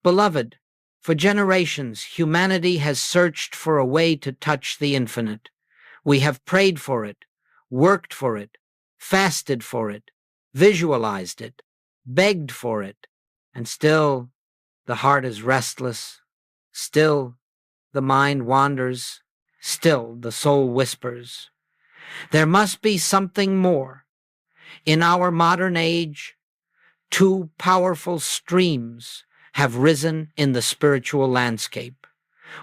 Beloved, for generations, humanity has searched for a way to touch the infinite. We have prayed for it, worked for it, fasted for it, visualized it, begged for it, and still the heart is restless, still the mind wanders, still the soul whispers. There must be something more. In our modern age, two powerful streams have risen in the spiritual landscape.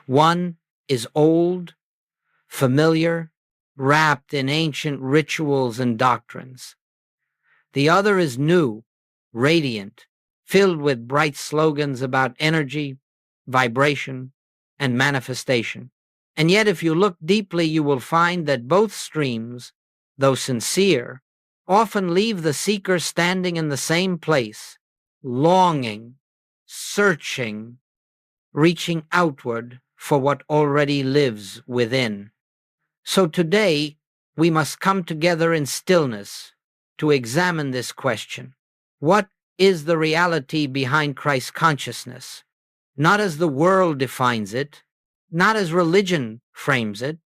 One is old, familiar, wrapped in ancient rituals and doctrines. The other is new, radiant, filled with bright slogans about energy, vibration, and manifestation. And yet, if you look deeply, you will find that both streams, though sincere, often leave the seeker standing in the same place, longing, searching, reaching outward for what already lives within. So today, we must come together in stillness to examine this question. What is the reality behind Christ consciousness? Not as the world defines it, not as religion frames it,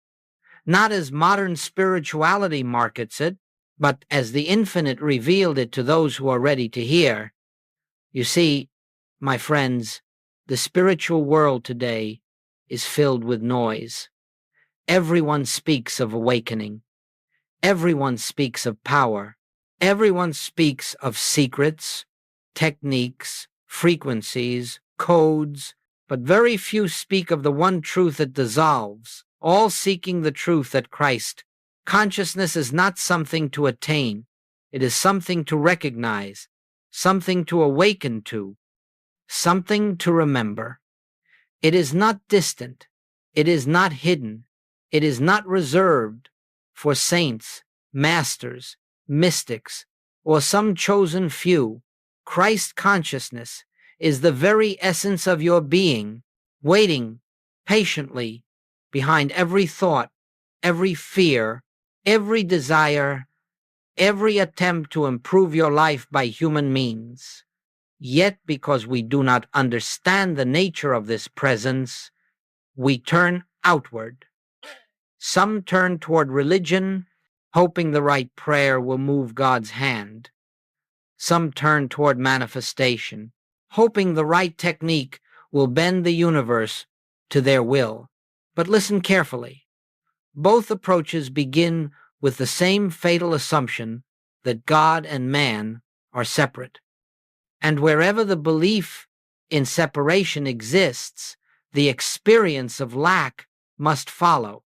not as modern spirituality markets it, but as the infinite revealed it to those who are ready to hear. You see, my friends, the spiritual world today is filled with noise. Everyone speaks of awakening. Everyone speaks of power. Everyone speaks of secrets, techniques, frequencies, codes, but very few speak of the one truth that dissolves, all seeking the truth that Christ. Consciousness is not something to attain. It is something to recognize, something to awaken to, something to remember. It is not distant. It is not hidden. It is not reserved for saints, masters, mystics, or some chosen few. Christ consciousness is the very essence of your being, waiting patiently behind every thought, every fear, every desire, every attempt to improve your life by human means. Yet, because we do not understand the nature of this presence, we turn outward. Some turn toward religion, hoping the right prayer will move God's hand. Some turn toward manifestation, hoping the right technique will bend the universe to their will. But listen carefully. Both approaches begin with the same fatal assumption that God and man are separate. And wherever the belief in separation exists, the experience of lack must follow.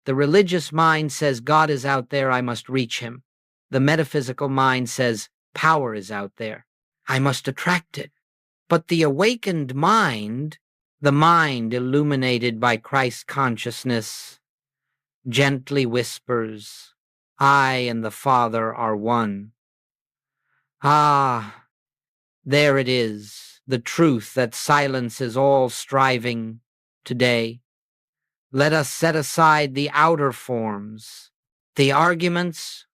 The religious mind says God is out there, I must reach him. The metaphysical mind says power is out there, I must attract it. But the awakened mind, the mind illuminated by Christ consciousness, gently whispers, I and the Father are one. Ah, there it is, the truth that silences all striving today. Let us set aside the outer forms, the arguments,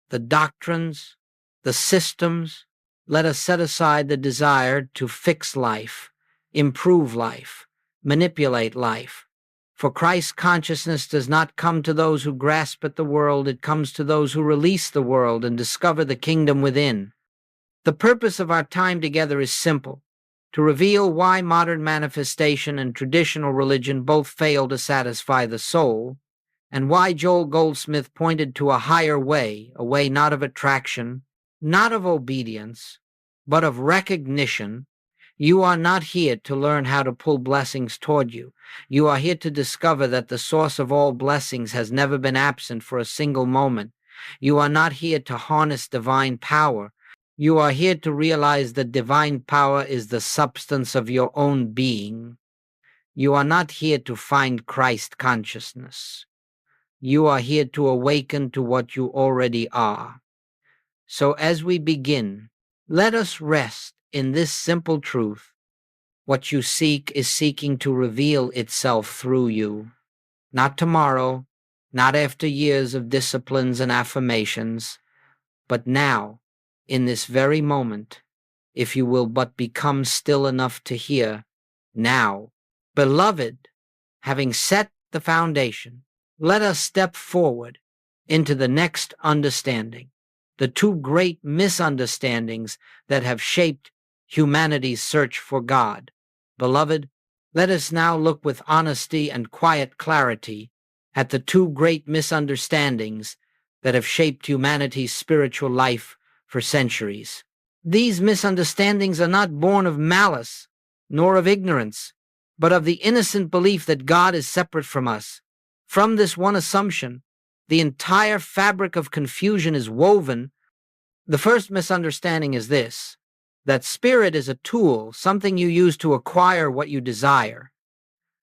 the doctrines, the systems. Let us set aside the desire to fix life, improve life, manipulate life. For Christ consciousness does not come to those who grasp at the world, it comes to those who release the world and discover the kingdom within. The purpose of our time together is simple: to reveal why modern manifestation and traditional religion both fail to satisfy the soul, and why Joel Goldsmith pointed to a higher way, a way not of attraction, not of obedience, but of recognition. You are not here to learn how to pull blessings toward you. You are here to discover that the source of all blessings has never been absent for a single moment. You are not here to harness divine power. You are here to realize that divine power is the substance of your own being. You are not here to find Christ consciousness. You are here to awaken to what you already are. So as we begin, let us rest in this simple truth. What you seek is seeking to reveal itself through you. Not tomorrow, not after years of disciplines and affirmations, but now, in this very moment, if you will but become still enough to hear. Now, beloved, having set the foundation, let us step forward into the next understanding, the two great misunderstandings that have shaped humanity's search for God. Beloved, let us now look with honesty and quiet clarity at the two great misunderstandings that have shaped humanity's spiritual life for centuries. These misunderstandings are not born of malice nor of ignorance, but of the innocent belief that God is separate from us. From this one assumption, the entire fabric of confusion is woven. The first misunderstanding is this: that spirit is a tool, something you use to acquire what you desire.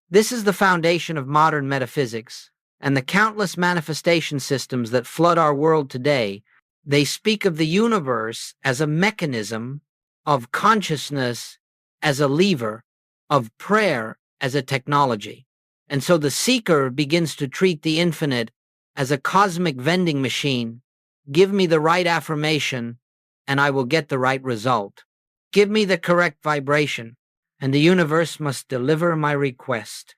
This is the foundation of modern metaphysics, and the countless manifestation systems that flood our world today. They speak of the universe as a mechanism, of consciousness as a lever, of prayer as a technology. And so the seeker begins to treat the infinite as a cosmic vending machine. Give me the right affirmation, and I will get the right result. Give me the correct vibration, and the universe must deliver my request.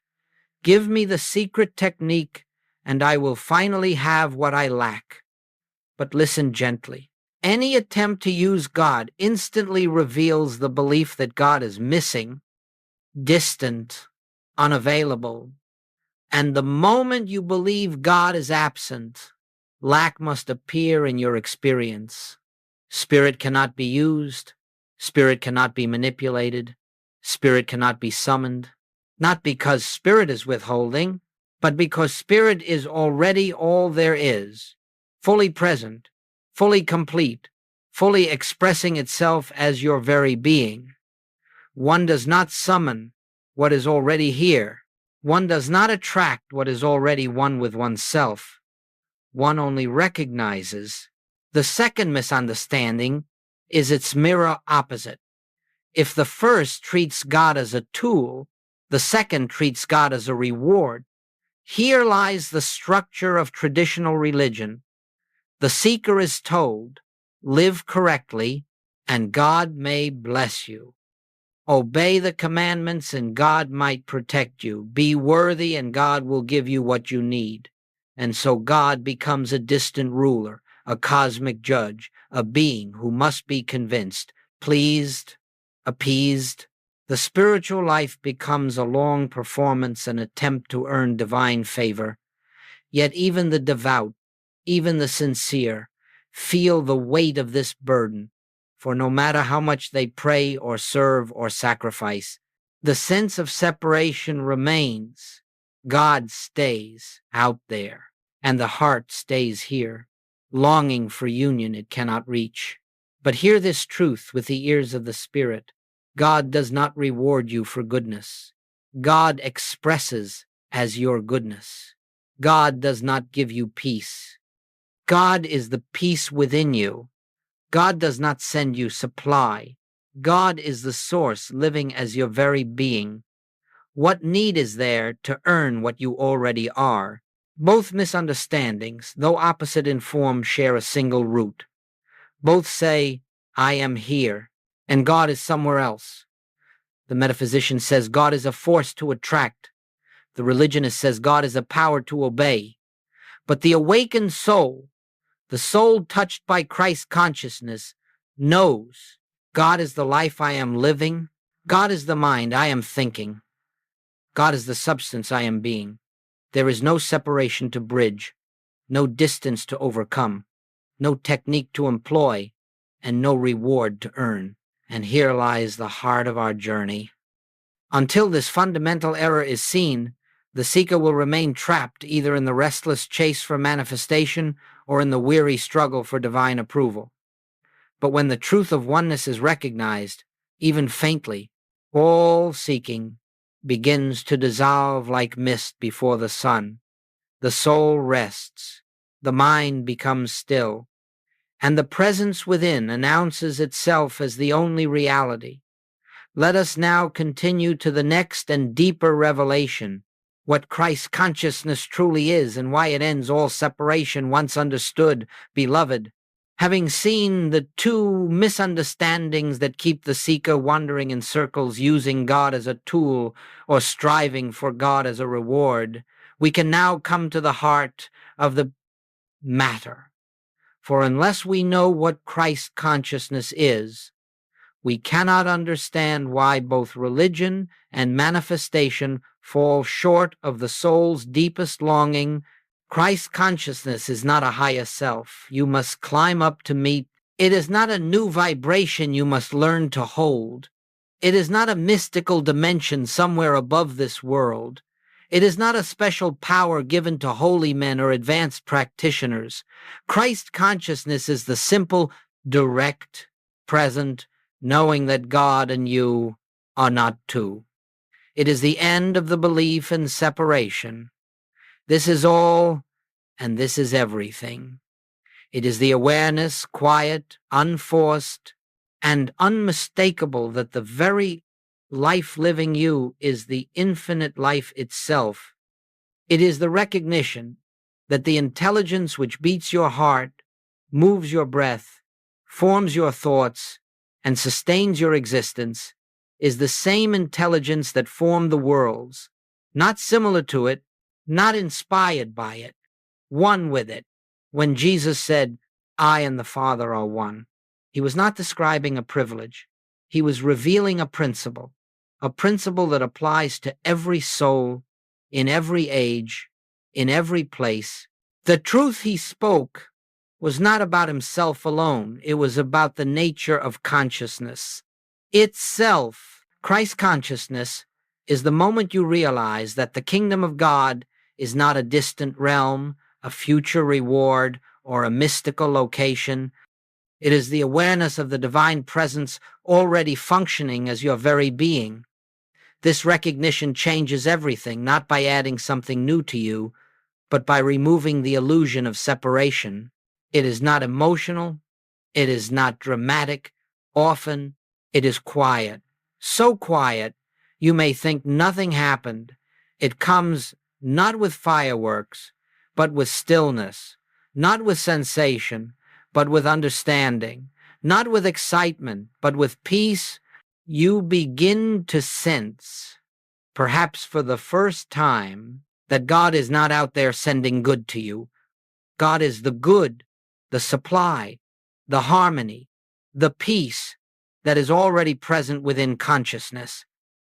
Give me the secret technique, and I will finally have what I lack. But listen gently. Any attempt to use God instantly reveals the belief that God is missing, distant, unavailable. And the moment you believe God is absent, lack must appear in your experience. Spirit cannot be used. Spirit cannot be manipulated. Spirit cannot be summoned. Not because spirit is withholding, but because spirit is already all there is, fully present, fully complete, fully expressing itself as your very being. One does not summon what is already here. One does not attract what is already one with oneself. One only recognizes. The second misunderstanding is its mirror opposite. If the first treats God as a tool, the second treats God as a reward. Here lies the structure of traditional religion. The seeker is told, live correctly, and God may bless you. Obey the commandments, and God might protect you. Be worthy, and God will give you what you need. And so God becomes a distant ruler, a cosmic judge, a being who must be convinced, pleased, appeased. The spiritual life becomes a long performance, an attempt to earn divine favor. Yet even the devout, even the sincere, feel the weight of this burden, for no matter how much they pray or serve or sacrifice, the sense of separation remains. God stays out there, and the heart stays here, longing for union it cannot reach. But hear this truth with the ears of the Spirit. God does not reward you for goodness. God expresses as your goodness. God does not give you peace. God is the peace within you. God does not send you supply. God is the source living as your very being. What need is there to earn what you already are? Both misunderstandings, though opposite in form, share a single root. Both say, I am here, and God is somewhere else. The metaphysician says God is a force to attract. The religionist says God is a power to obey. But the awakened soul, the soul touched by Christ's consciousness, knows God is the life I am living. God is the mind I am thinking. God is the substance I am being. There is no separation to bridge, no distance to overcome, no technique to employ, and no reward to earn. And here lies the heart of our journey. Until this fundamental error is seen, the seeker will remain trapped either in the restless chase for manifestation or in the weary struggle for divine approval. But when the truth of oneness is recognized, even faintly, all seeking begins to dissolve like mist before the sun. The soul rests, the mind becomes still, and the presence within announces itself as the only reality. Let us now continue to the next and deeper revelation, what Christ's consciousness truly is and why it ends all separation once understood. Beloved, Having seen the two misunderstandings that keep the seeker wandering in circles, using God as a tool or striving for God as a reward, we can now come to the heart of the matter. For unless we know what Christ consciousness is, we cannot understand why both religion and manifestation fall short of the soul's deepest longing. Christ consciousness is not a higher self you must climb up to meet. It is not a new vibration you must learn to hold. It is not a mystical dimension somewhere above this world. It is not a special power given to holy men or advanced practitioners. Christ consciousness is the simple, direct, present, knowing that God and you are not two. It is the end of the belief in separation. This is all, and this is everything. It is the awareness, quiet, unforced, and unmistakable that the very life-living you is the infinite life itself. It is the recognition that the intelligence which beats your heart, moves your breath, forms your thoughts, and sustains your existence is the same intelligence that formed the worlds, not similar to it, not inspired by it, one with it. When Jesus said, "I and the Father are one," he was not describing a privilege. He was revealing a principle that applies to every soul, in every age, in every place. The truth he spoke was not about himself alone. It was about the nature of consciousness itself. Christ consciousness is the moment you realize that the kingdom of God is not a distant realm, a future reward, or a mystical location. It is the awareness of the divine presence already functioning as your very being. This recognition changes everything, not by adding something new to you, but by removing the illusion of separation. It is not emotional. It is not dramatic. Often, it is quiet. So quiet, you may think nothing happened. It comes not with fireworks, but with stillness, not with sensation, but with understanding, not with excitement, but with peace. You begin to sense, perhaps for the first time, that God is not out there sending good to you. God is the good, the supply, the harmony, the peace that is already present within consciousness.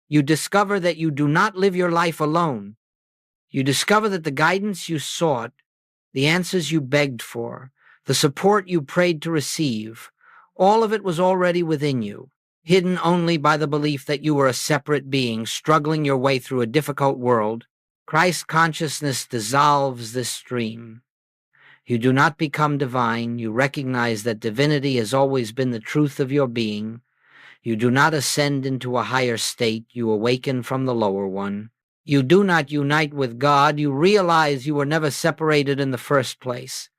You discover that you do not live your life alone. You discover that the guidance you sought, the answers you begged for, the support you prayed to receive, all of it was already within you, hidden only by the belief that you were a separate being struggling your way through a difficult world. Christ consciousness dissolves this stream. You do not become divine. You recognize that divinity has always been the truth of your being. You do not ascend into a higher state. You awaken from the lower one. You do not unite with God. You realize you were never separated in the first place.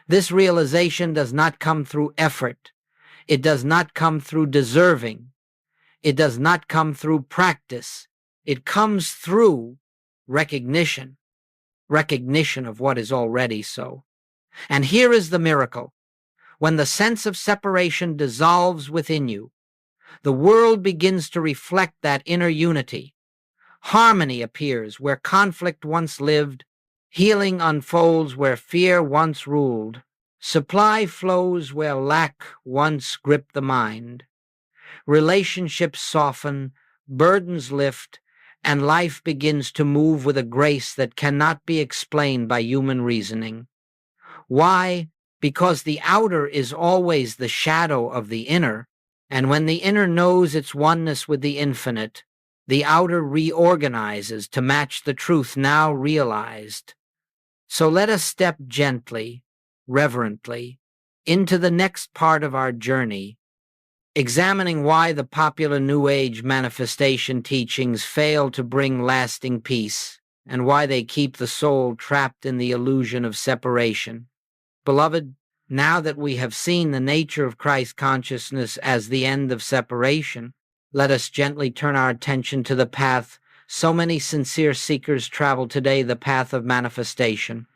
This realization does not come through effort. It does not come through deserving. It does not come through practice. It comes through recognition of what is already so. And here is the miracle. When the sense of separation dissolves within you, the world begins to reflect that inner unity. Harmony appears where conflict once lived. Healing unfolds where fear once ruled. Supply flows where lack once gripped the mind. Relationships soften, burdens lift, and life begins to move with a grace that cannot be explained by human reasoning. Why? Because the outer is always the shadow of the inner, and when the inner knows its oneness with the infinite, the outer reorganizes to match the truth now realized. So let us step gently, reverently, into the next part of our journey, examining why the popular New Age manifestation teachings fail to bring lasting peace, and why they keep the soul trapped in the illusion of separation. Beloved, now that we have seen the nature of Christ consciousness as the end of separation, let us gently turn our attention to the path so many sincere seekers travel today, the path of manifestation.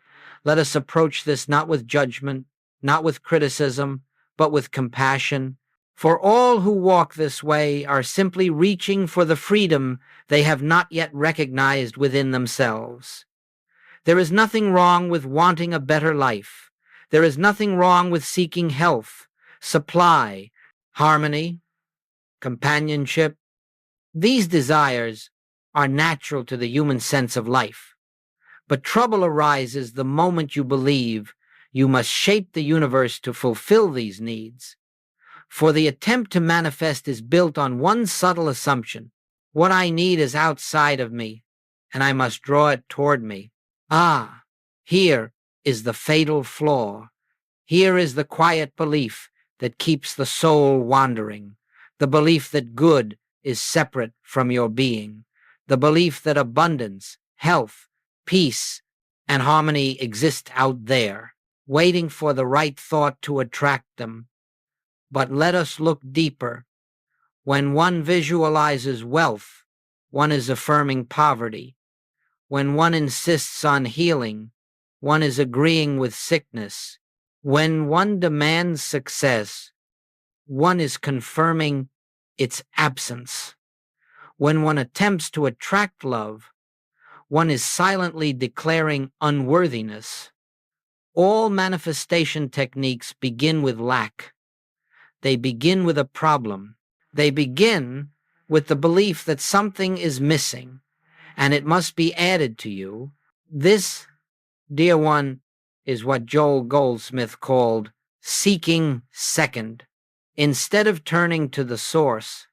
Let us approach this not with judgment, not with criticism, but with compassion. For all who walk this way are simply reaching for the freedom they have not yet recognized within themselves. There is nothing wrong with wanting a better life. There is nothing wrong with seeking health, supply, harmony, companionship. These desires are natural to the human sense of life. But trouble arises the moment you believe you must shape the universe to fulfill these needs. For the attempt to manifest is built on one subtle assumption: what I need is outside of me, and I must draw it toward me. Ah, here is the fatal flaw. Here is the quiet belief that keeps the soul wandering, the belief that good is separate from your being, the belief that abundance, health, peace, and harmony exist out there, waiting for the right thought to attract them. But let us look deeper. When one visualizes wealth, one is affirming poverty. When one insists on healing, one is agreeing with sickness. When one demands success, one is confirming its absence. When one attempts to attract love, one is silently declaring unworthiness. All manifestation techniques begin with lack. They begin with a problem. They begin with the belief that something is missing, and it must be added to you. This, dear one, is what Joel Goldsmith called seeking second. Instead of turning to the source,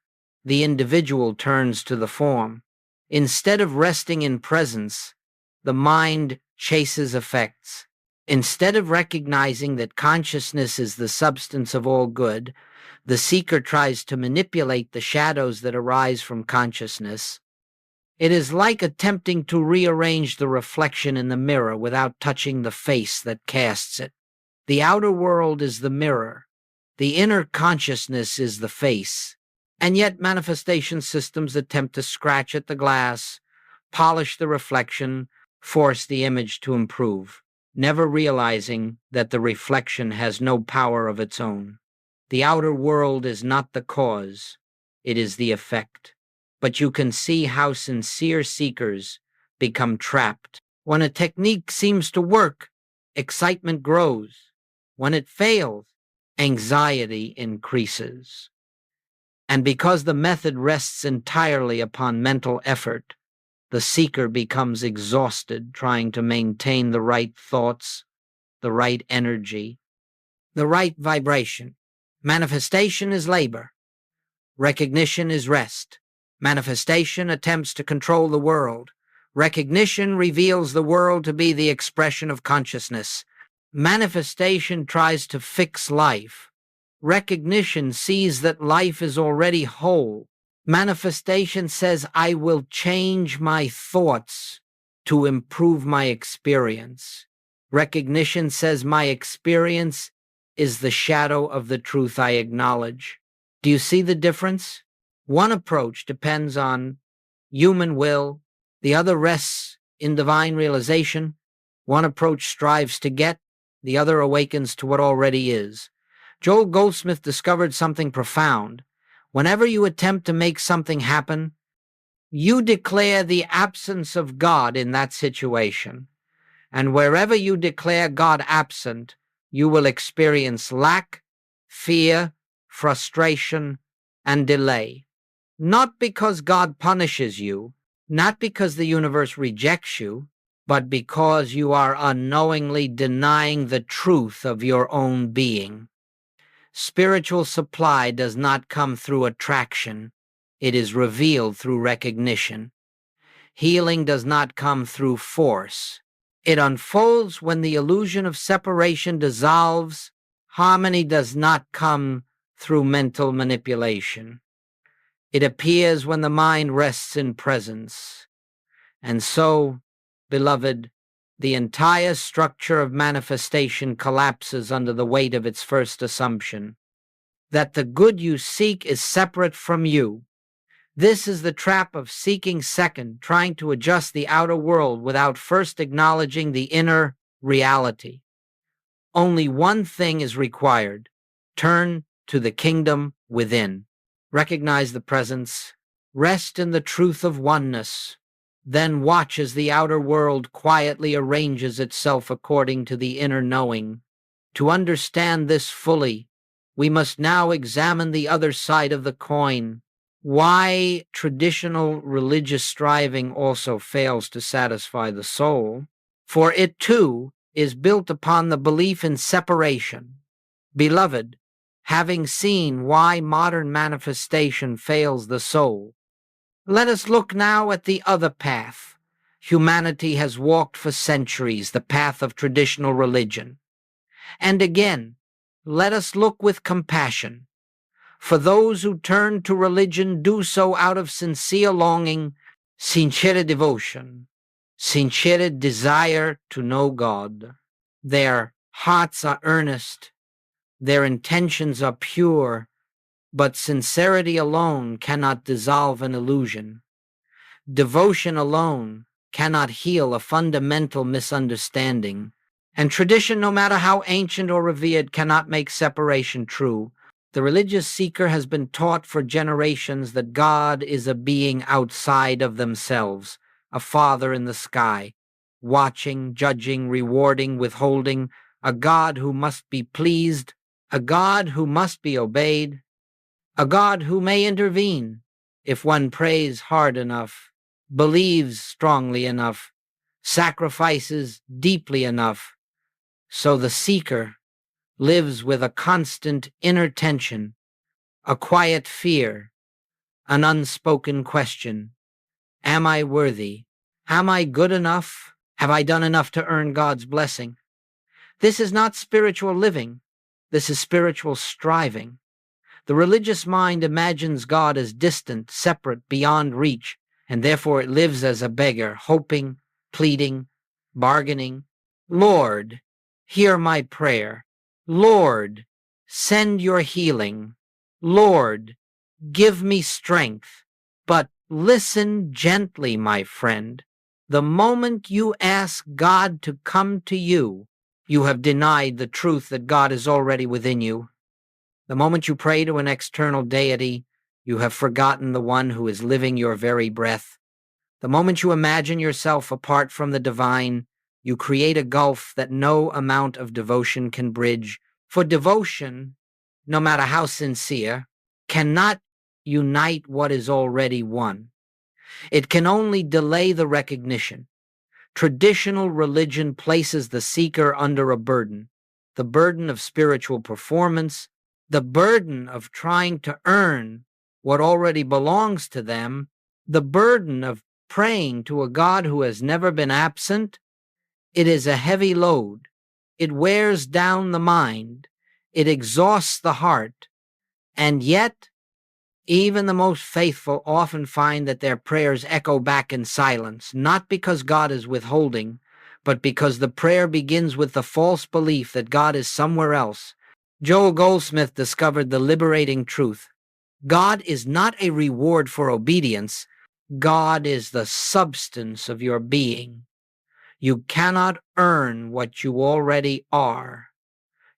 the individual turns to the form. Instead of resting in presence, the mind chases effects. Instead of recognizing that consciousness is the substance of all good, the seeker tries to manipulate the shadows that arise from consciousness. It is like attempting to rearrange the reflection in the mirror without touching the face that casts it. The outer world is the mirror. The inner consciousness is the face. And yet manifestation systems attempt to scratch at the glass, polish the reflection, force the image to improve, never realizing that the reflection has no power of its own. The outer world is not the cause, it is the effect. But you can see how sincere seekers become trapped. When a technique seems to work, excitement grows. When it fails, anxiety increases. And because the method rests entirely upon mental effort, the seeker becomes exhausted trying to maintain the right thoughts, the right energy, the right vibration. Manifestation is labor. Recognition is rest. Manifestation attempts to control the world. Recognition reveals the world to be the expression of consciousness. Manifestation tries to fix life. Recognition sees that life is already whole. Manifestation says, I will change my thoughts to improve my experience. Recognition says, my experience is the shadow of the truth I acknowledge. Do you see the difference? One approach depends on human will. The other rests in divine realization. One approach strives to get. The other awakens to what already is. Joel Goldsmith discovered something profound. Whenever you attempt to make something happen, you declare the absence of God in that situation. And wherever you declare God absent, you will experience lack, fear, frustration, and delay. Not because God punishes you, not because the universe rejects you, but because you are unknowingly denying the truth of your own being. Spiritual supply does not come through attraction. It is revealed through recognition. Healing does not come through force. It unfolds when the illusion of separation dissolves. Harmony does not come through mental manipulation. It appears when the mind rests in presence. And so, beloved, the entire structure of manifestation collapses under the weight of its first assumption, that the good you seek is separate from you. This is the trap of seeking second, trying to adjust the outer world without first acknowledging the inner reality. Only one thing is required: turn to the kingdom within. Recognize the presence. Rest in the truth of oneness. Then watch as the outer world quietly arranges itself according to the inner knowing. To understand this fully, we must now examine the other side of the coin. Why traditional religious striving also fails to satisfy the soul, for it too is built upon the belief in separation. Beloved, having seen why modern manifestation fails the soul, let us look now at the other path. Humanity has walked for centuries the path of traditional religion. And again, let us look with compassion. For those who turn to religion do so out of sincere longing, sincere devotion, sincere desire to know God. Their hearts are earnest, their intentions are pure, but sincerity alone cannot dissolve an illusion. Devotion alone cannot heal a fundamental misunderstanding. And tradition, no matter how ancient or revered, cannot make separation true. The religious seeker has been taught for generations that God is a being outside of themselves, a father in the sky, watching, judging, rewarding, withholding, a God who must be pleased, a God who must be obeyed, a God who may intervene if one prays hard enough, believes strongly enough, sacrifices deeply enough. So the seeker lives with a constant inner tension, a quiet fear, an unspoken question. Am I worthy? Am I good enough? Have I done enough to earn God's blessing? This is not spiritual living. This is spiritual striving. The religious mind imagines God as distant, separate, beyond reach, and therefore it lives as a beggar, hoping, pleading, bargaining. Lord, hear my prayer. Lord, send your healing. Lord, give me strength. But listen gently, my friend. The moment you ask God to come to you, you have denied the truth that God is already within you. The moment you pray to an external deity, you have forgotten the one who is living your very breath. The moment you imagine yourself apart from the divine, you create a gulf that no amount of devotion can bridge. For devotion, no matter how sincere, cannot unite what is already one. It can only delay the recognition. Traditional religion places the seeker under a burden, the burden of spiritual performance, the burden of trying to earn what already belongs to them, the burden of praying to a God who has never been absent. It is a heavy load. It wears down the mind. It exhausts the heart. And yet, even the most faithful often find that their prayers echo back in silence, not because God is withholding, but because the prayer begins with the false belief that God is somewhere else. Joel Goldsmith discovered the liberating truth. God is not a reward for obedience. God is the substance of your being. You cannot earn what you already are.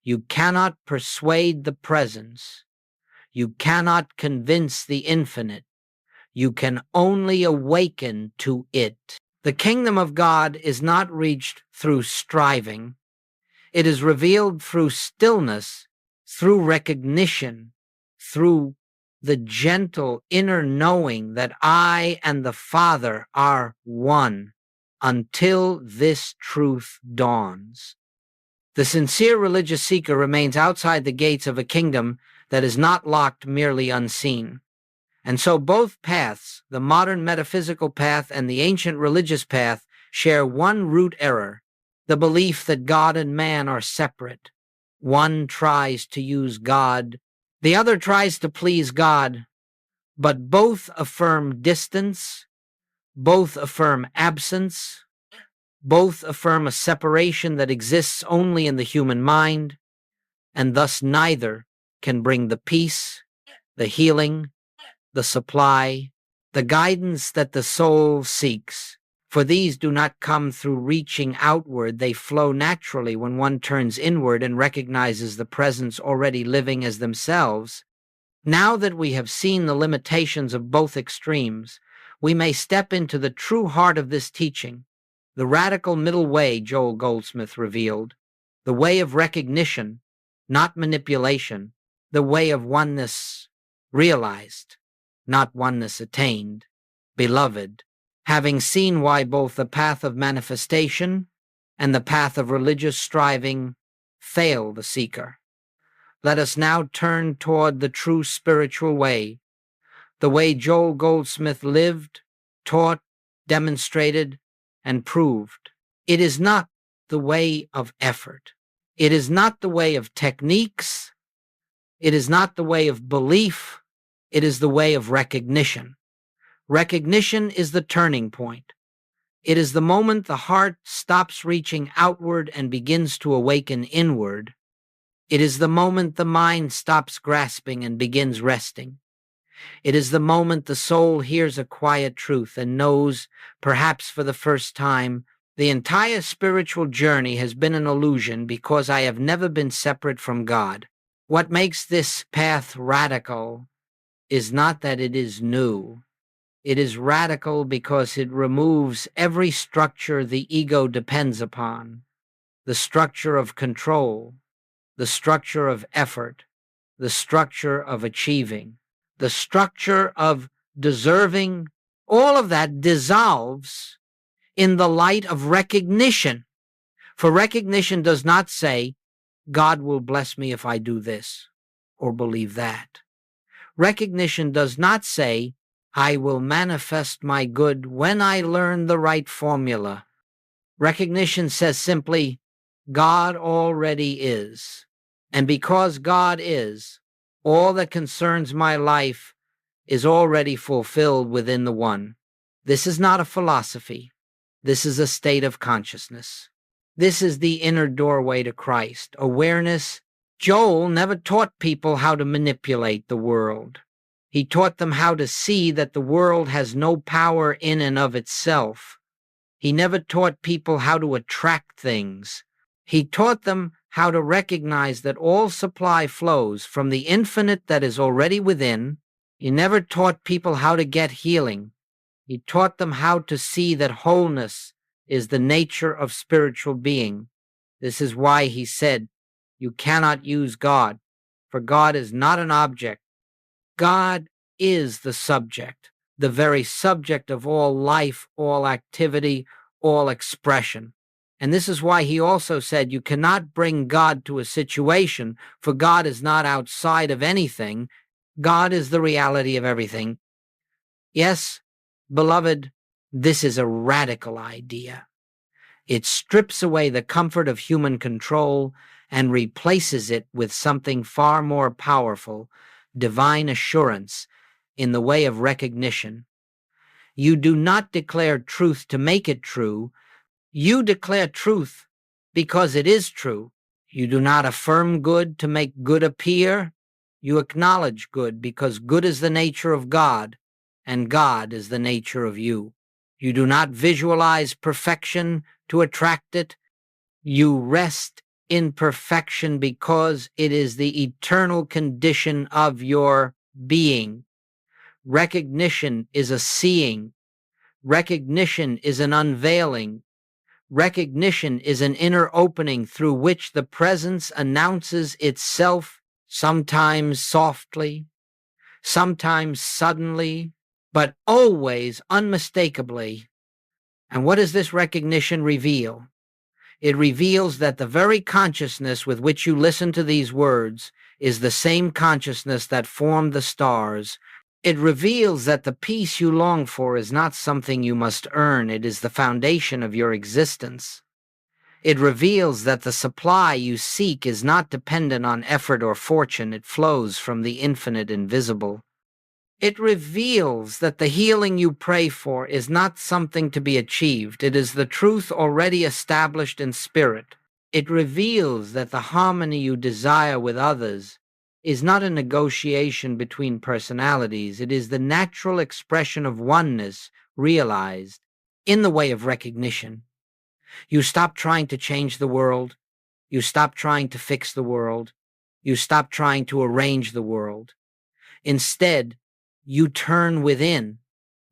You cannot persuade the presence. You cannot convince the infinite. You can only awaken to it. The kingdom of God is not reached through striving. It is revealed through stillness, through recognition, through the gentle inner knowing that I and the Father are one, until this truth dawns. The sincere religious seeker remains outside the gates of a kingdom that is not locked, merely unseen. And so both paths, the modern metaphysical path and the ancient religious path, share one root error: the belief that God and man are separate. One tries to use God, the other tries to please God, but both affirm distance, both affirm absence, both affirm a separation that exists only in the human mind, and thus neither can bring the peace, the healing, the supply, the guidance that the soul seeks. For these do not come through reaching outward, they flow naturally when one turns inward and recognizes the presence already living as themselves. Now that we have seen the limitations of both extremes, we may step into the true heart of this teaching, the radical middle way Joel Goldsmith revealed, the way of recognition, not manipulation, the way of oneness realized, not oneness attained. Beloved, having seen why both the path of manifestation and the path of religious striving fail the seeker, let us now turn toward the true spiritual way, the way Joel Goldsmith lived, taught, demonstrated, and proved. It is not the way of effort. It is not the way of techniques. It is not the way of belief. It is the way of recognition. Recognition is the turning point. It is the moment the heart stops reaching outward and begins to awaken inward. It is the moment the mind stops grasping and begins resting. It is the moment the soul hears a quiet truth and knows, perhaps for the first time, the entire spiritual journey has been an illusion because I have never been separate from God. What makes this path radical is not that it is new. It is radical because it removes every structure the ego depends upon, the structure of control, the structure of effort, the structure of achieving, the structure of deserving. All of that dissolves in the light of recognition. For recognition does not say, God will bless me if I do this or believe that. Recognition does not say, I will manifest my good when I learn the right formula. Recognition says simply, God already is. And because God is, all that concerns my life is already fulfilled within the One. This is not a philosophy. This is a state of consciousness. This is the inner doorway to Christ, awareness. Joel never taught people how to manipulate the world. He taught them how to see that the world has no power in and of itself. He never taught people how to attract things. He taught them how to recognize that all supply flows from the infinite that is already within. He never taught people how to get healing. He taught them how to see that wholeness is the nature of spiritual being. This is why he said, you cannot use God, for God is not an object. God is the subject, the very subject of all life, all activity, all expression. And this is why he also said you cannot bring God to a situation, for God is not outside of anything. God is the reality of everything. Yes, beloved, this is a radical idea. It strips away the comfort of human control and replaces it with something far more powerful, divine assurance, in the way of recognition. You do not declare truth to make it true. You declare truth because it is true. You do not affirm good to make good appear. You acknowledge good because good is the nature of God, and God is the nature of you. You do not visualize perfection to attract it. You rest in perfection because it is the eternal condition of your being. Recognition is a seeing. Recognition is an unveiling. Recognition is an inner opening through which the presence announces itself, sometimes softly, sometimes suddenly, but always unmistakably. And what does this recognition reveal? It reveals that the very consciousness with which you listen to these words is the same consciousness that formed the stars. It reveals that the peace you long for is not something you must earn. It is the foundation of your existence. It reveals that the supply you seek is not dependent on effort or fortune. It flows from the infinite invisible. It reveals that the healing you pray for is not something to be achieved. It is the truth already established in spirit. It reveals that the harmony you desire with others is not a negotiation between personalities. It is the natural expression of oneness realized. in the way of recognition. You stop trying to change the world. You stop trying to fix the world. You stop trying to arrange the world. Instead, you turn within.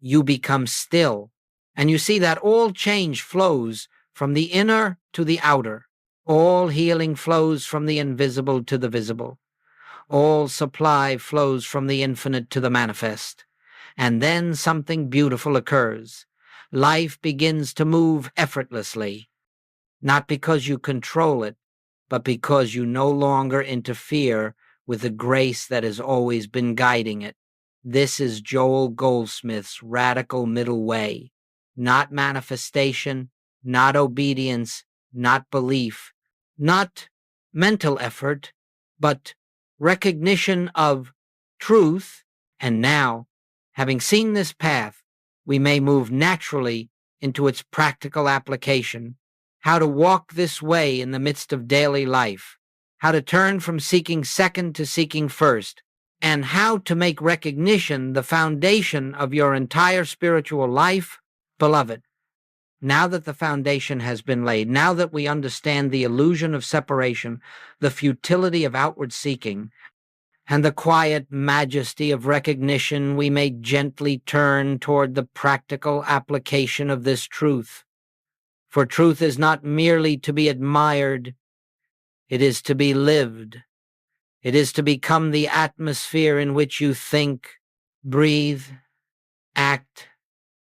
You become still. And you see that all change flows from the inner to the outer. All healing flows from the invisible to the visible. All supply flows from the infinite to the manifest. And then something beautiful occurs. Life begins to move effortlessly, not because you control it, but because you no longer interfere with the grace that has always been guiding it. This is Joel Goldsmith's radical middle way. Not manifestation, not obedience, not belief, not mental effort, but recognition of truth. And now, having seen this path, we may move naturally into its practical application. How to walk this way in the midst of daily life, how to turn from seeking second to seeking first, and how to make recognition the foundation of your entire spiritual life. Beloved, now that the foundation has been laid, now that we understand the illusion of separation, the futility of outward seeking, and the quiet majesty of recognition, we may gently turn toward the practical application of this truth. For truth is not merely to be admired, it is to be lived. It is to become the atmosphere in which you think, breathe, act,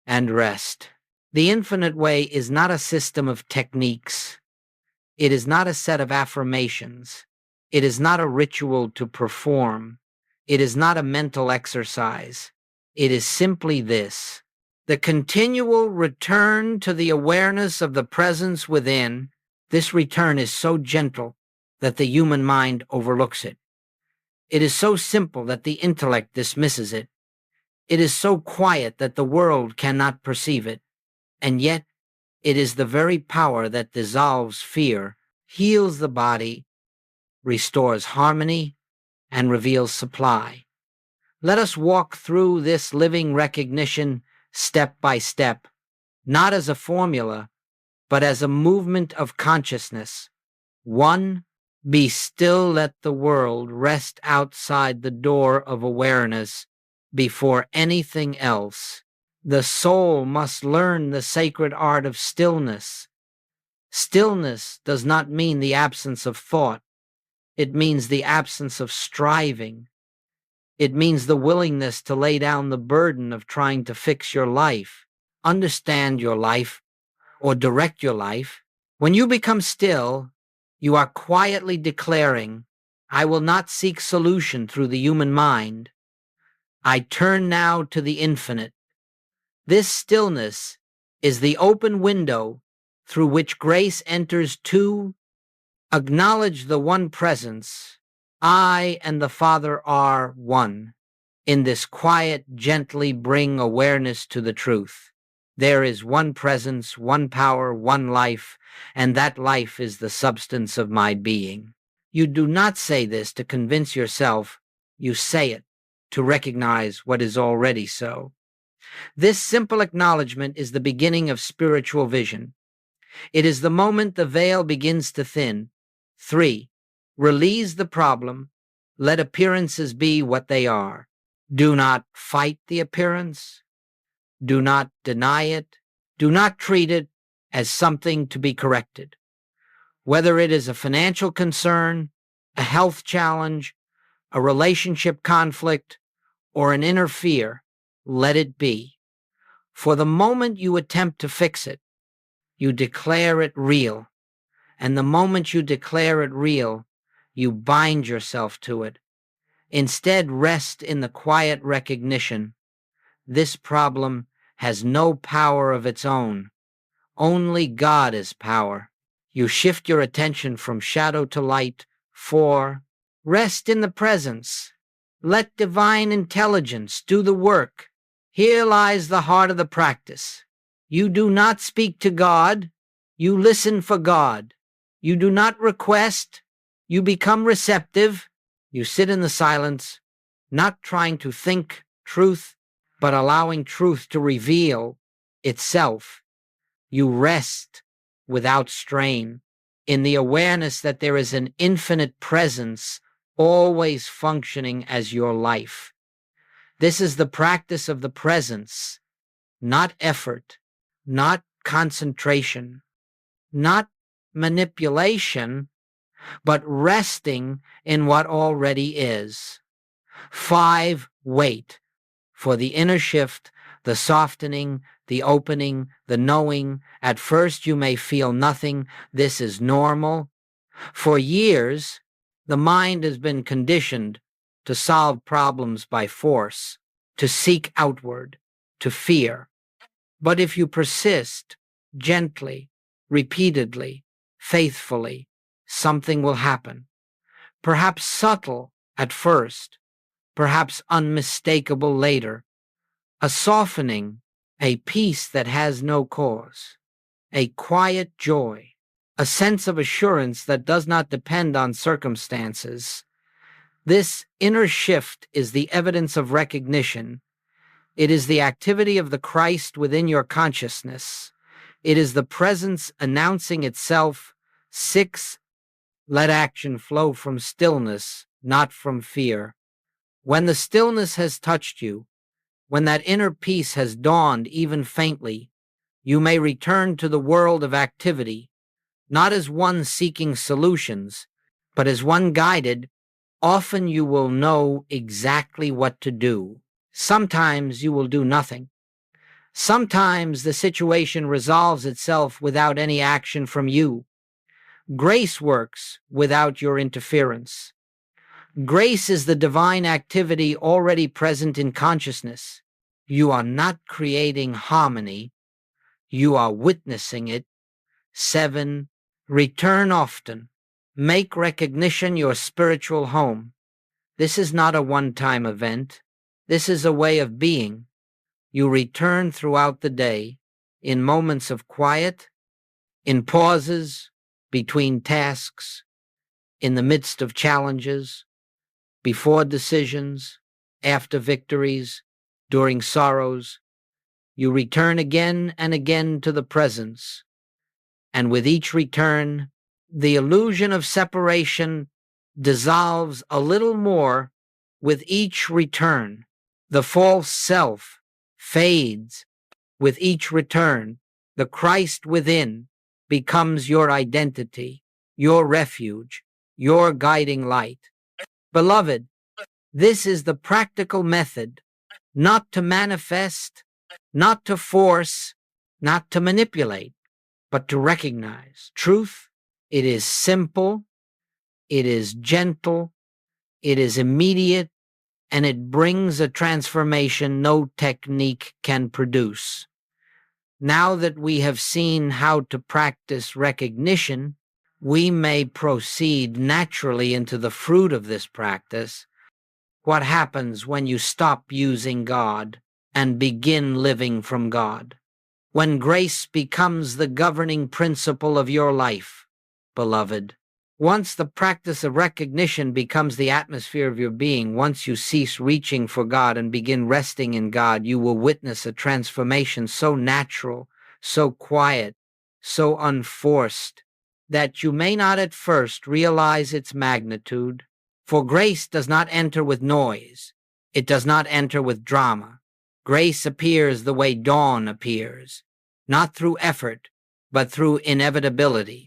and rest. The infinite way is not a system of techniques. It is not a set of affirmations. It is not a ritual to perform. It is not a mental exercise. It is simply this: the continual return to the awareness of the presence within. This return is so gentle that the human mind overlooks it. It is so simple that the intellect dismisses it. It is so quiet that the world cannot perceive it. And yet, it is the very power that dissolves fear, heals the body, restores harmony, and reveals supply. Let us walk through this living recognition step by step, not as a formula, but as a movement of consciousness. 1. Be still, let the world rest outside the door of awareness before anything else. The soul must learn the sacred art of stillness. Stillness does not mean the absence of thought. It means the absence of striving. It means the willingness to lay down the burden of trying to fix your life, understand your life, or direct your life. When you become still, you are quietly declaring, I will not seek solution through the human mind. I turn now to the infinite. This stillness is the open window through which grace enters to acknowledge the one presence. I and the Father are one. In this quiet, gently bring awareness to the truth. There is one presence, one power, one life, and that life is the substance of my being. You do not say this to convince yourself. You say it to recognize what is already so. This simple acknowledgement is the beginning of spiritual vision. It is the moment the veil begins to thin. 3. Release the problem. Let appearances be what they are. Do not fight the appearance. Do not deny it. Do not treat it as something to be corrected. Whether it is a financial concern, a health challenge, a relationship conflict, or an inner fear, let it be. For the moment you attempt to fix it, you declare it real. And the moment you declare it real, you bind yourself to it. Instead, rest in the quiet recognition. This problem has no power of its own. Only God is power. You shift your attention from shadow to light. 4. Rest in the presence. Let divine intelligence do the work. Here lies the heart of the practice. You do not speak to God. You listen for God. You do not request. You become receptive. You sit in the silence, not trying to think truth, but allowing truth to reveal itself. You rest without strain in the awareness that there is an infinite presence always functioning as your life. This is the practice of the presence, not effort, not concentration, not manipulation, but resting in what already is. 5, wait for the inner shift, the softening, the opening, the knowing. At first you may feel nothing. This is normal. For years, the mind has been conditioned to solve problems by force, to seek outward, to fear. But if you persist gently, repeatedly, faithfully, something will happen. Perhaps subtle at first, perhaps unmistakable later. A softening, a peace that has no cause, a quiet joy, a sense of assurance that does not depend on circumstances. This inner shift is the evidence of recognition. It is the activity of the Christ within your consciousness. It is the presence announcing itself. 6, let action flow from stillness, not from fear. When the stillness has touched you, when that inner peace has dawned even faintly, you may return to the world of activity, not as one seeking solutions, but as one guided. Often you will know exactly what to do. Sometimes you will do nothing. Sometimes the situation resolves itself without any action from you. Grace works without your interference. Grace is the divine activity already present in consciousness. You are not creating harmony. You are witnessing it. 7, return often. Make recognition your spiritual home. This is not a one-time event. This is a way of being. You return throughout the day, in moments of quiet, in pauses, between tasks, in the midst of challenges, before decisions, after victories, during sorrows. You return again and again to the presence, and with each return, the illusion of separation dissolves a little more. With each return. The false self fades with each return. The Christ within becomes your identity, your refuge, your guiding light. Beloved, this is the practical method, not to manifest, not to force, not to manipulate, but to recognize truth. It is simple, it is gentle, it is immediate, and it brings a transformation no technique can produce. Now that we have seen how to practice recognition, we may proceed naturally into the fruit of this practice. What happens when you stop using God and begin living from God? When grace becomes the governing principle of your life, beloved. Once the practice of recognition becomes the atmosphere of your being, once you cease reaching for God and begin resting in God, you will witness a transformation so natural, so quiet, so unforced, that you may not at first realize its magnitude. For grace does not enter with noise. It does not enter with drama. Grace appears the way dawn appears, not through effort, but through inevitability.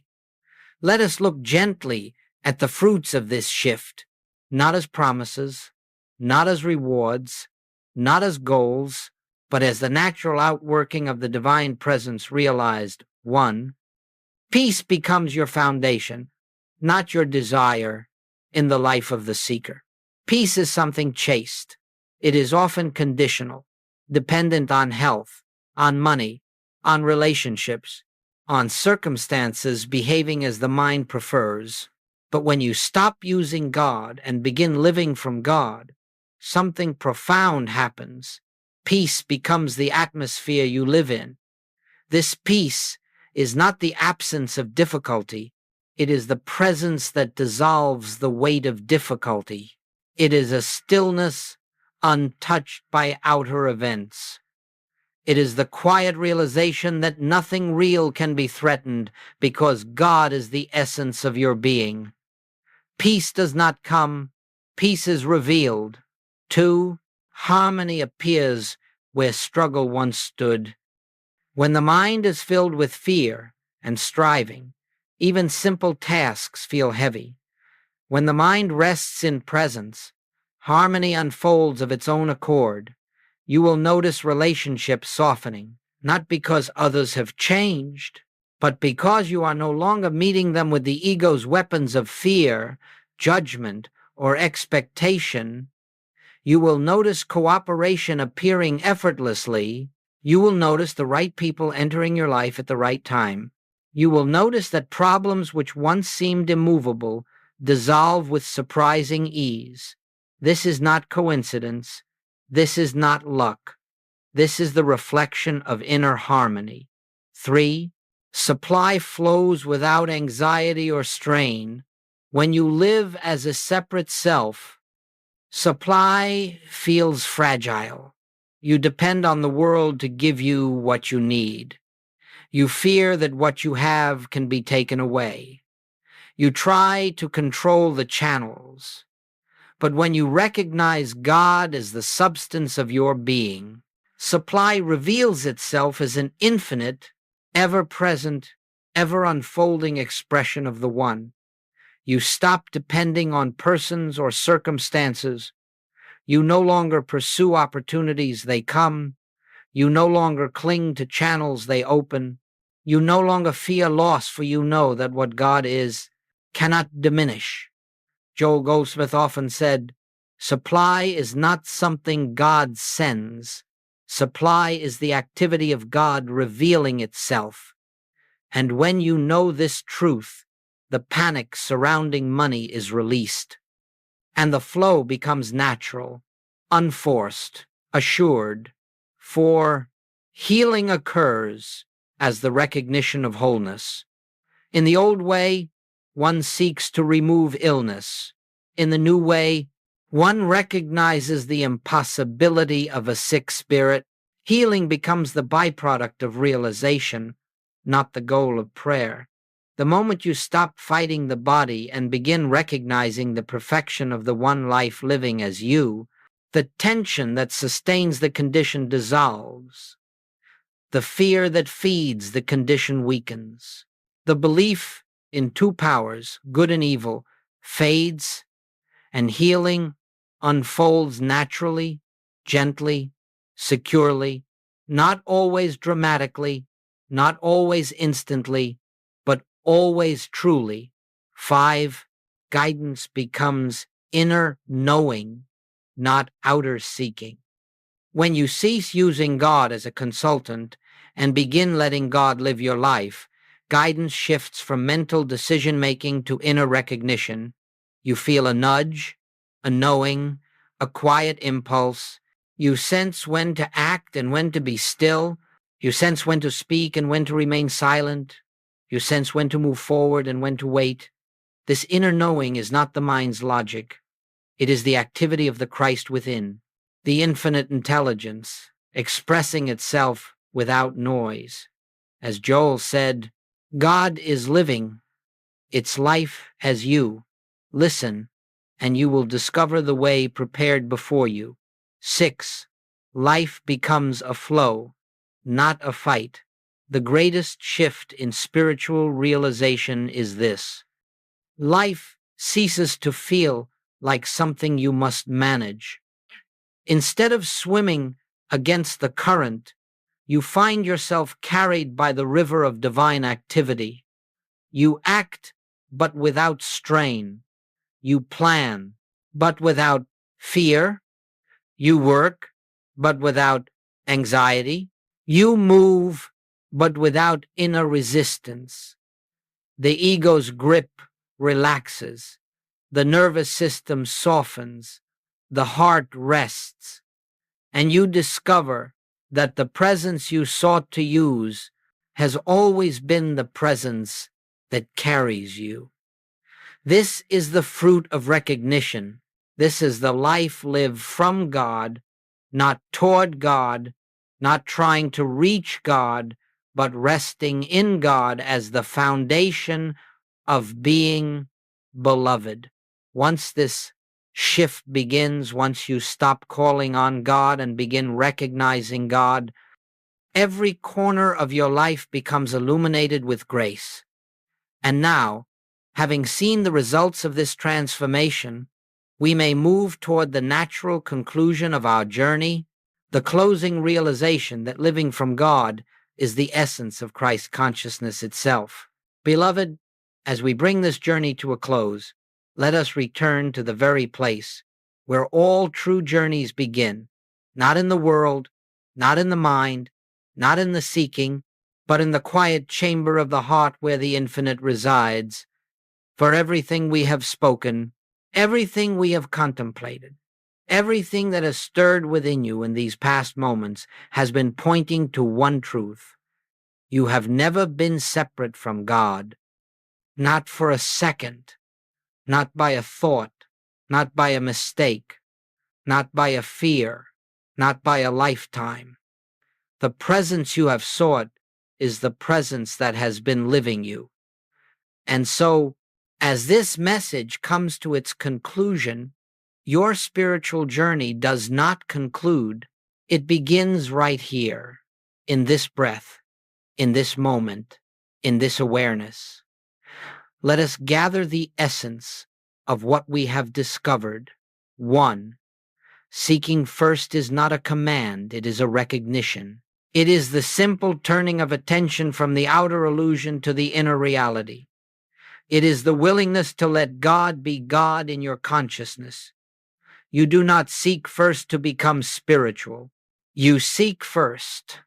Let us look gently at the fruits of this shift, not as promises, not as rewards, not as goals, but as the natural outworking of the divine presence realized. 1, peace becomes your foundation, not your desire, in the life of the seeker. Peace is something chaste. It is often conditional, dependent on health, on money, on relationships, on circumstances behaving as the mind prefers. But when you stop using God and begin living from God, something profound happens. Peace becomes the atmosphere you live in. This peace is not the absence of difficulty. It is the presence that dissolves the weight of difficulty. It is a stillness untouched by outer events. It is the quiet realization that nothing real can be threatened because God is the essence of your being. Peace does not come, peace is revealed. 2. Harmony appears where struggle once stood. When the mind is filled with fear and striving, even simple tasks feel heavy. When the mind rests in presence, harmony unfolds of its own accord. You will notice relationships softening, not because others have changed, but because you are no longer meeting them with the ego's weapons of fear, judgment, or expectation. You will notice cooperation appearing effortlessly. You will notice the right people entering your life at the right time. You will notice that problems which once seemed immovable dissolve with surprising ease. This is not coincidence. This is not luck. This is the reflection of inner harmony. 3. Supply flows without anxiety or strain. When you live as a separate self, supply feels fragile. You depend on the world to give you what you need. You fear that what you have can be taken away. You try to control the channels. But when you recognize God as the substance of your being, supply reveals itself as an infinite, ever-present, ever-unfolding expression of the One. You stop depending on persons or circumstances. You no longer pursue opportunities, they come. You no longer cling to channels, they open. You no longer fear loss, for you know that what God is cannot diminish. Joel Goldsmith often said, "Supply is not something God sends. Supply is the activity of God revealing itself." And when you know this truth, the panic surrounding money is released, and the flow becomes natural, unforced, assured. For healing occurs as the recognition of wholeness. In the old way, one seeks to remove illness. In the new way, one recognizes the impossibility of a sick spirit. Healing becomes the byproduct of realization, not the goal of prayer. The moment you stop fighting the body and begin recognizing the perfection of the one life living as you, the tension that sustains the condition dissolves. The fear that feeds the condition weakens. The belief in two powers, good and evil, fades, and healing unfolds naturally, gently, securely, not always dramatically, not always instantly, but always truly. 5. Guidance becomes inner knowing, not outer seeking. When you cease using God as a consultant and begin letting God live your life, guidance shifts from mental decision-making to inner recognition. You feel a nudge, a knowing, a quiet impulse. You sense when to act and when to be still. You sense when to speak and when to remain silent. You sense when to move forward and when to wait. This inner knowing is not the mind's logic. It is the activity of the Christ within, the infinite intelligence, expressing itself without noise. As Joel said, God is living. Its life as you. Listen, and you will discover the way prepared before you. 6. Life becomes a flow, not a fight. The greatest shift in spiritual realization is this. Life ceases to feel like something you must manage. Instead of swimming against the current, you find yourself carried by the river of divine activity. You act, but without strain. You plan, but without fear. You work, but without anxiety. You move, but without inner resistance. The ego's grip relaxes. The nervous system softens. The heart rests. And you discover that the presence you sought to use has always been the presence that carries you. This is the fruit of recognition. This is the life lived from God, not toward God, not trying to reach God, but resting in God as the foundation of being beloved. Once this shift begins, once you stop calling on God and begin recognizing God, every corner of your life becomes illuminated with grace. And now, having seen the results of this transformation, we may move toward the natural conclusion of our journey, the closing realization that living from God is the essence of Christ consciousness itself. Beloved, as we bring this journey to a close, let us return to the very place where all true journeys begin, not in the world, not in the mind, not in the seeking, but in the quiet chamber of the heart where the infinite resides. For everything we have spoken, everything we have contemplated, everything that has stirred within you in these past moments has been pointing to one truth. You have never been separate from God, not for a second, not by a thought, not by a mistake, not by a fear, not by a lifetime. The presence you have sought is the presence that has been living you. And so, as this message comes to its conclusion, your spiritual journey does not conclude. It begins right here, in this breath, in this moment, in this awareness. Let us gather the essence of what we have discovered. 1. Seeking first is not a command, it is a recognition. It is the simple turning of attention from the outer illusion to the inner reality. It is the willingness to let God be God in your consciousness. You do not seek first to become spiritual. You seek first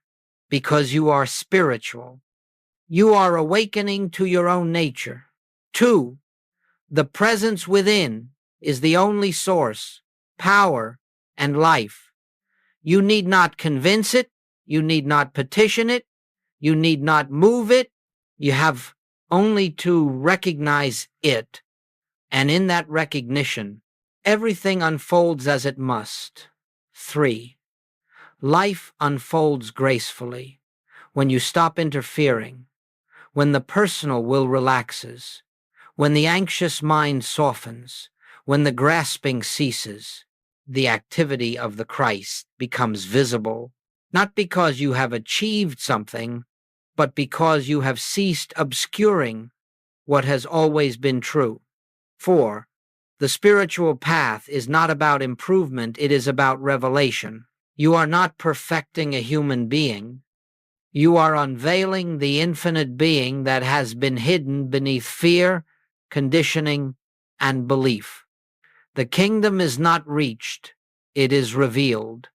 because you are spiritual. You are awakening to your own nature. 2. The presence within is the only source, power, and life. You need not convince it. You need not petition it. You need not move it. You have only to recognize it. And in that recognition, everything unfolds as it must. 3. Life unfolds gracefully when you stop interfering, when the personal will relaxes, when the anxious mind softens, when the grasping ceases. The activity of the Christ becomes visible, not because you have achieved something, but because you have ceased obscuring what has always been true. 4. The spiritual path is not about improvement, it is about revelation. You are not perfecting a human being. You are unveiling the infinite being that has been hidden beneath fear, conditioning, and belief. The kingdom is not reached, it is revealed.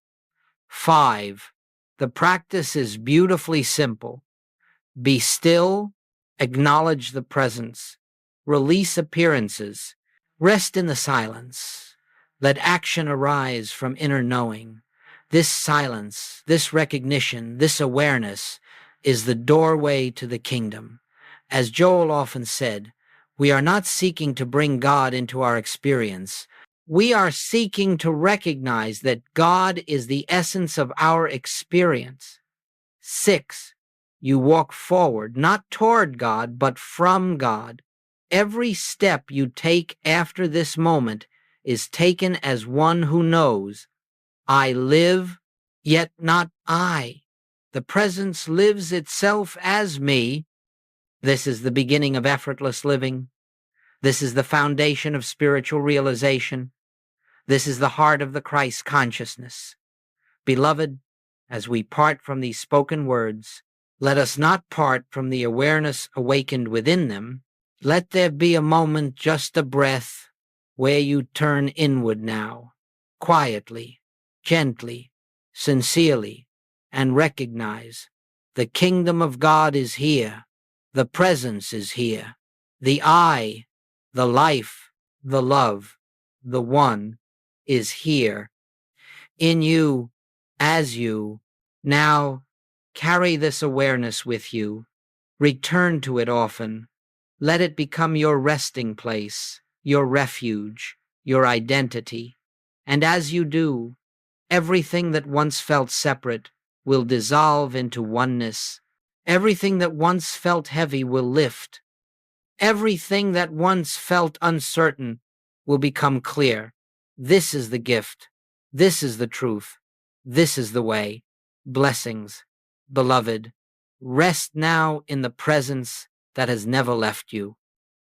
5. The practice is beautifully simple. Be still, acknowledge the presence, release appearances, rest in the silence. Let action arise from inner knowing. This silence, this recognition, this awareness is the doorway to the kingdom. As Joel often said, we are not seeking to bring God into our experience. We are seeking to recognize that God is the essence of our experience. 6. You walk forward, not toward God, but from God. Every step you take after this moment is taken as one who knows, I live, yet not I. The presence lives itself as me. This is the beginning of effortless living. This is the foundation of spiritual realization. This is the heart of the Christ consciousness. Beloved, as we part from these spoken words, let us not part from the awareness awakened within them. Let there be a moment, just a breath, where you turn inward now, quietly, gently, sincerely, and recognize the kingdom of God is here. The presence is here. The I, the life, the love, the one is here. In you, as you. Now, carry this awareness with you. Return to it often. Let it become your resting place, your refuge, your identity. And as you do, everything that once felt separate will dissolve into oneness. Everything that once felt heavy will lift. Everything that once felt uncertain will become clear. This is the gift. This is the truth. This is the way. Blessings. Beloved, rest now in the presence that has never left you.